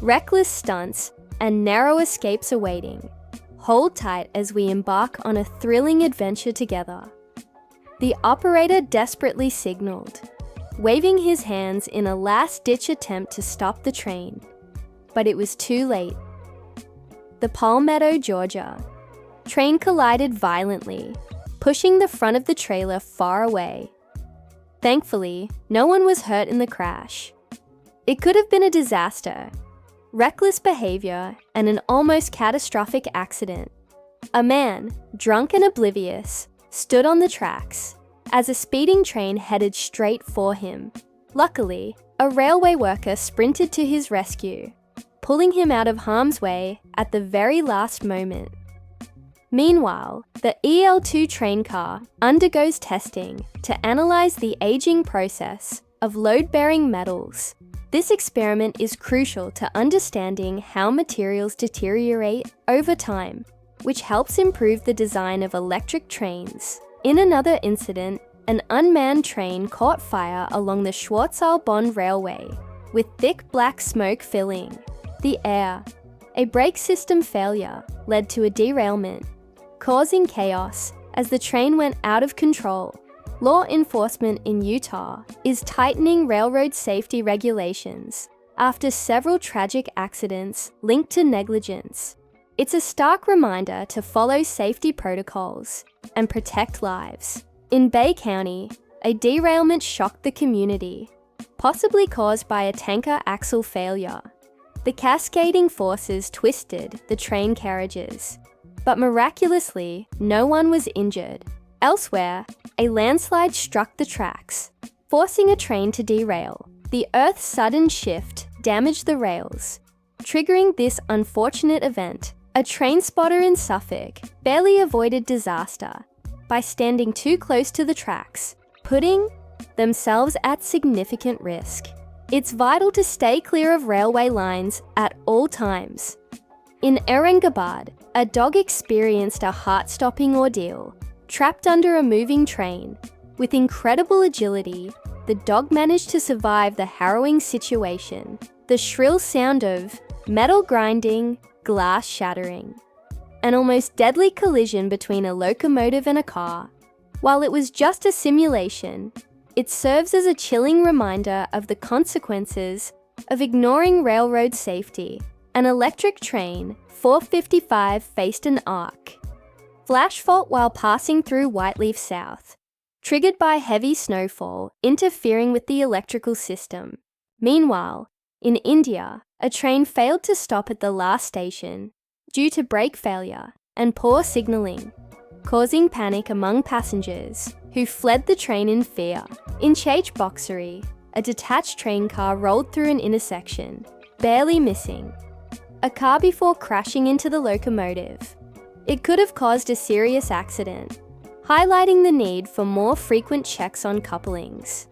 reckless stunts, and narrow escapes awaiting. Hold tight as we embark on a thrilling adventure together. The operator desperately signaled, waving his hands in a last-ditch attempt to stop the train. But it was too late. The Palmetto, Georgia train collided violently, pushing the front of the trailer far away. Thankfully, no one was hurt in the crash. It could have been a disaster, reckless behavior, and an almost catastrophic accident. A man, drunk and oblivious, stood on the tracks as a speeding train headed straight for him. Luckily, a railway worker sprinted to his rescue, pulling him out of harm's way at the very last moment. Meanwhile, the EL2 train car undergoes testing to analyze the aging process of load-bearing metals. This experiment is crucial to understanding how materials deteriorate over time, which helps improve the design of electric trains. In another incident, an unmanned train caught fire along the Schwarzwald-Bonn Railway, with thick black smoke filling the air. A brake system failure led to a derailment, causing chaos as the train went out of control. Law enforcement in Utah is tightening railroad safety regulations after several tragic accidents linked to negligence. It's a stark reminder to follow safety protocols and protect lives. In Bay County, a derailment shocked the community, possibly caused by a tanker axle failure. The cascading forces twisted the train carriages, but miraculously, no one was injured. Elsewhere, a landslide struck the tracks, forcing a train to derail. The Earth's sudden shift damaged the rails. Triggering this unfortunate event, a train spotter in Suffolk barely avoided disaster by standing too close to the tracks, putting themselves at significant risk. It's vital to stay clear of railway lines at all times. In Aurangabad, a dog experienced a heart-stopping ordeal. Trapped under a moving train, with incredible agility, the dog managed to survive the harrowing situation. The shrill sound of metal grinding, glass shattering, an almost deadly collision between a locomotive and a car. While it was just a simulation, it serves as a chilling reminder of the consequences of ignoring railroad safety. An electric train, 455, faced an arc flash fault while passing through Whiteleaf South, triggered by heavy snowfall interfering with the electrical system. Meanwhile, in India, a train failed to stop at the last station due to brake failure and poor signalling, causing panic among passengers who fled the train in fear. In Chhatrapati, a detached train car rolled through an intersection, barely missing a car before crashing into the locomotive. It could have caused a serious accident, highlighting the need for more frequent checks on couplings.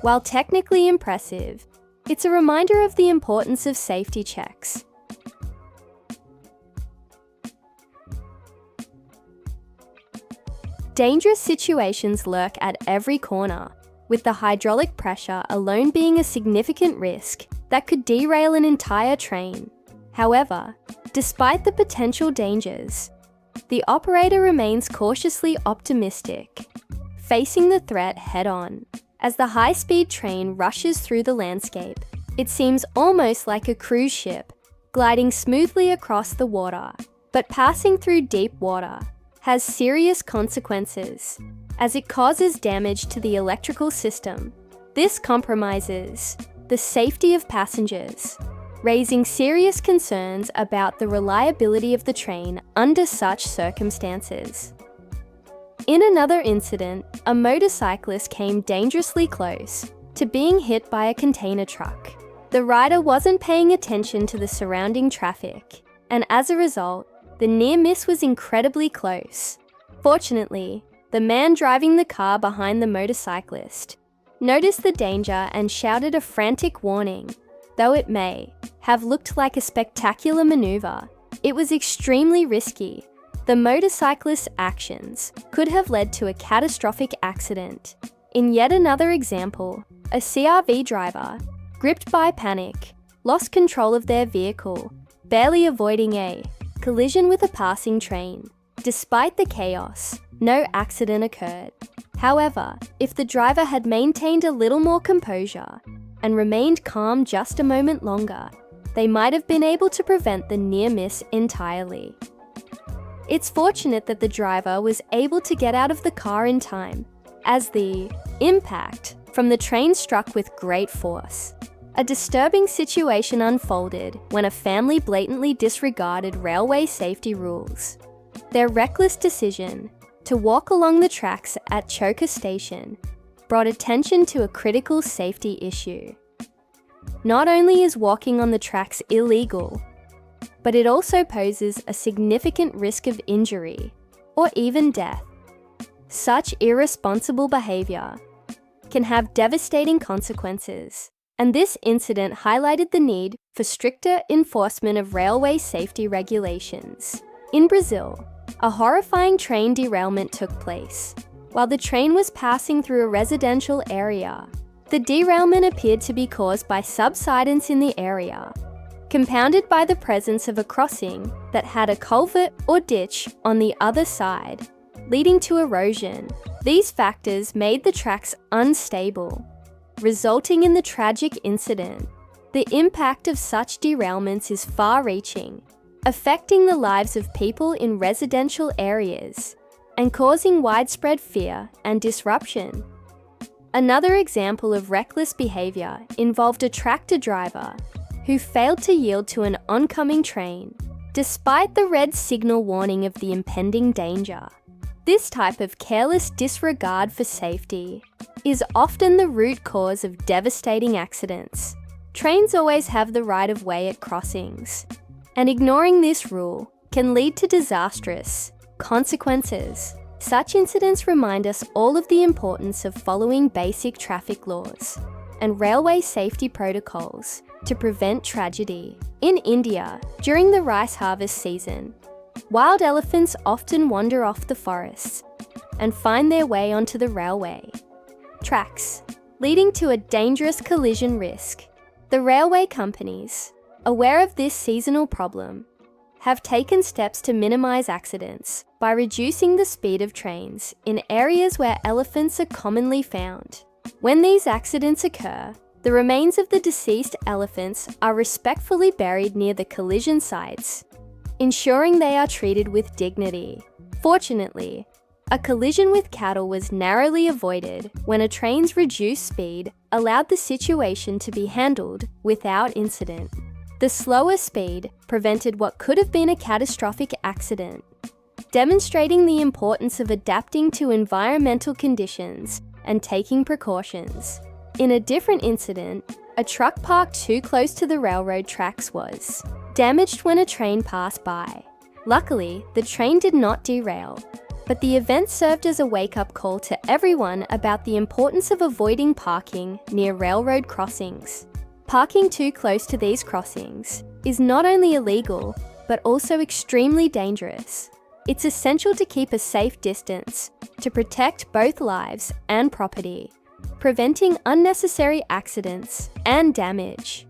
While technically impressive, it's a reminder of the importance of safety checks. Dangerous situations lurk at every corner, with the hydraulic pressure alone being a significant risk that could derail an entire train. However, despite the potential dangers, the operator remains cautiously optimistic, facing the threat head-on. As the high-speed train rushes through the landscape, it seems almost like a cruise ship, gliding smoothly across the water. But passing through deep water has serious consequences, as it causes damage to the electrical system. This compromises the safety of passengers, raising serious concerns about the reliability of the train under such circumstances. In another incident, a motorcyclist came dangerously close to being hit by a container truck. The rider wasn't paying attention to the surrounding traffic, and as a result, the near miss was incredibly close. Fortunately, the man driving the car behind the motorcyclist noticed the danger and shouted a frantic warning. Though it may have looked like a spectacular maneuver, it was extremely risky. The motorcyclist's actions could have led to a catastrophic accident. In yet another example, a CRV driver, gripped by panic, lost control of their vehicle, barely avoiding a collision with a passing train. Despite the chaos, no accident occurred. However, if the driver had maintained a little more composure and remained calm just a moment longer, they might have been able to prevent the near miss entirely. It's fortunate that the driver was able to get out of the car in time, as the impact from the train struck with great force. A disturbing situation unfolded when a family blatantly disregarded railway safety rules. Their reckless decision to walk along the tracks at Choker Station brought attention to a critical safety issue. Not only is walking on the tracks illegal, but it also poses a significant risk of injury or even death. Such irresponsible behavior can have devastating consequences, and this incident highlighted the need for stricter enforcement of railway safety regulations. In Brazil, a horrifying train derailment took place. While the train was passing through a residential area, the derailment appeared to be caused by subsidence in the area, compounded by the presence of a crossing that had a culvert or ditch on the other side, leading to erosion. These factors made the tracks unstable, resulting in the tragic incident. The impact of such derailments is far-reaching, affecting the lives of people in residential areas and causing widespread fear and disruption. Another example of reckless behavior involved a tractor driver who failed to yield to an oncoming train, despite the red signal warning of the impending danger. This type of careless disregard for safety is often the root cause of devastating accidents. Trains always have the right of way at crossings, and ignoring this rule can lead to disastrous consequences. Such incidents remind us all of the importance of following basic traffic laws and railway safety protocols to prevent tragedy. In India, during the rice harvest season, wild elephants often wander off the forests and find their way onto the railway tracks, leading to a dangerous collision risk. The railway companies, aware of this seasonal problem, have taken steps to minimize accidents by reducing the speed of trains in areas where elephants are commonly found. When these accidents occur, the remains of the deceased elephants are respectfully buried near the collision sites, ensuring they are treated with dignity. Fortunately, a collision with cattle was narrowly avoided when a train's reduced speed allowed the situation to be handled without incident. The slower speed prevented what could have been a catastrophic accident, demonstrating the importance of adapting to environmental conditions and taking precautions. In a different incident, a truck parked too close to the railroad tracks was damaged when a train passed by. Luckily, the train did not derail, but the event served as a wake-up call to everyone about the importance of avoiding parking near railroad crossings. Parking too close to these crossings is not only illegal, but also extremely dangerous. It's essential to keep a safe distance to protect both lives and property, preventing unnecessary accidents and damage.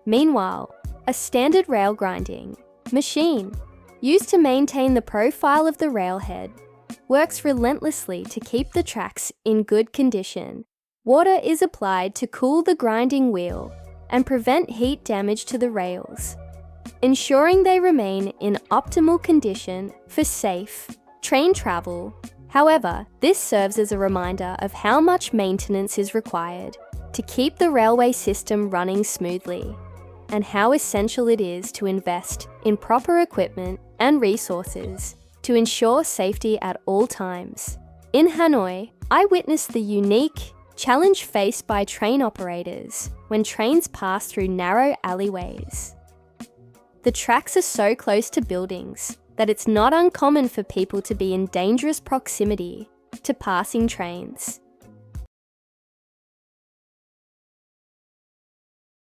Meanwhile, a standard rail grinding machine used to maintain the profile of the railhead works relentlessly to keep the tracks in good condition. Water is applied to cool the grinding wheel and prevent heat damage to the rails, ensuring they remain in optimal condition for safe train travel. However, this serves as a reminder of how much maintenance is required to keep the railway system running smoothly, and how essential it is to invest in proper equipment and resources to ensure safety at all times. In Hanoi, I witnessed the unique challenge faced by train operators when trains pass through narrow alleyways. The tracks are so close to buildings that it's not uncommon for people to be in dangerous proximity to passing trains.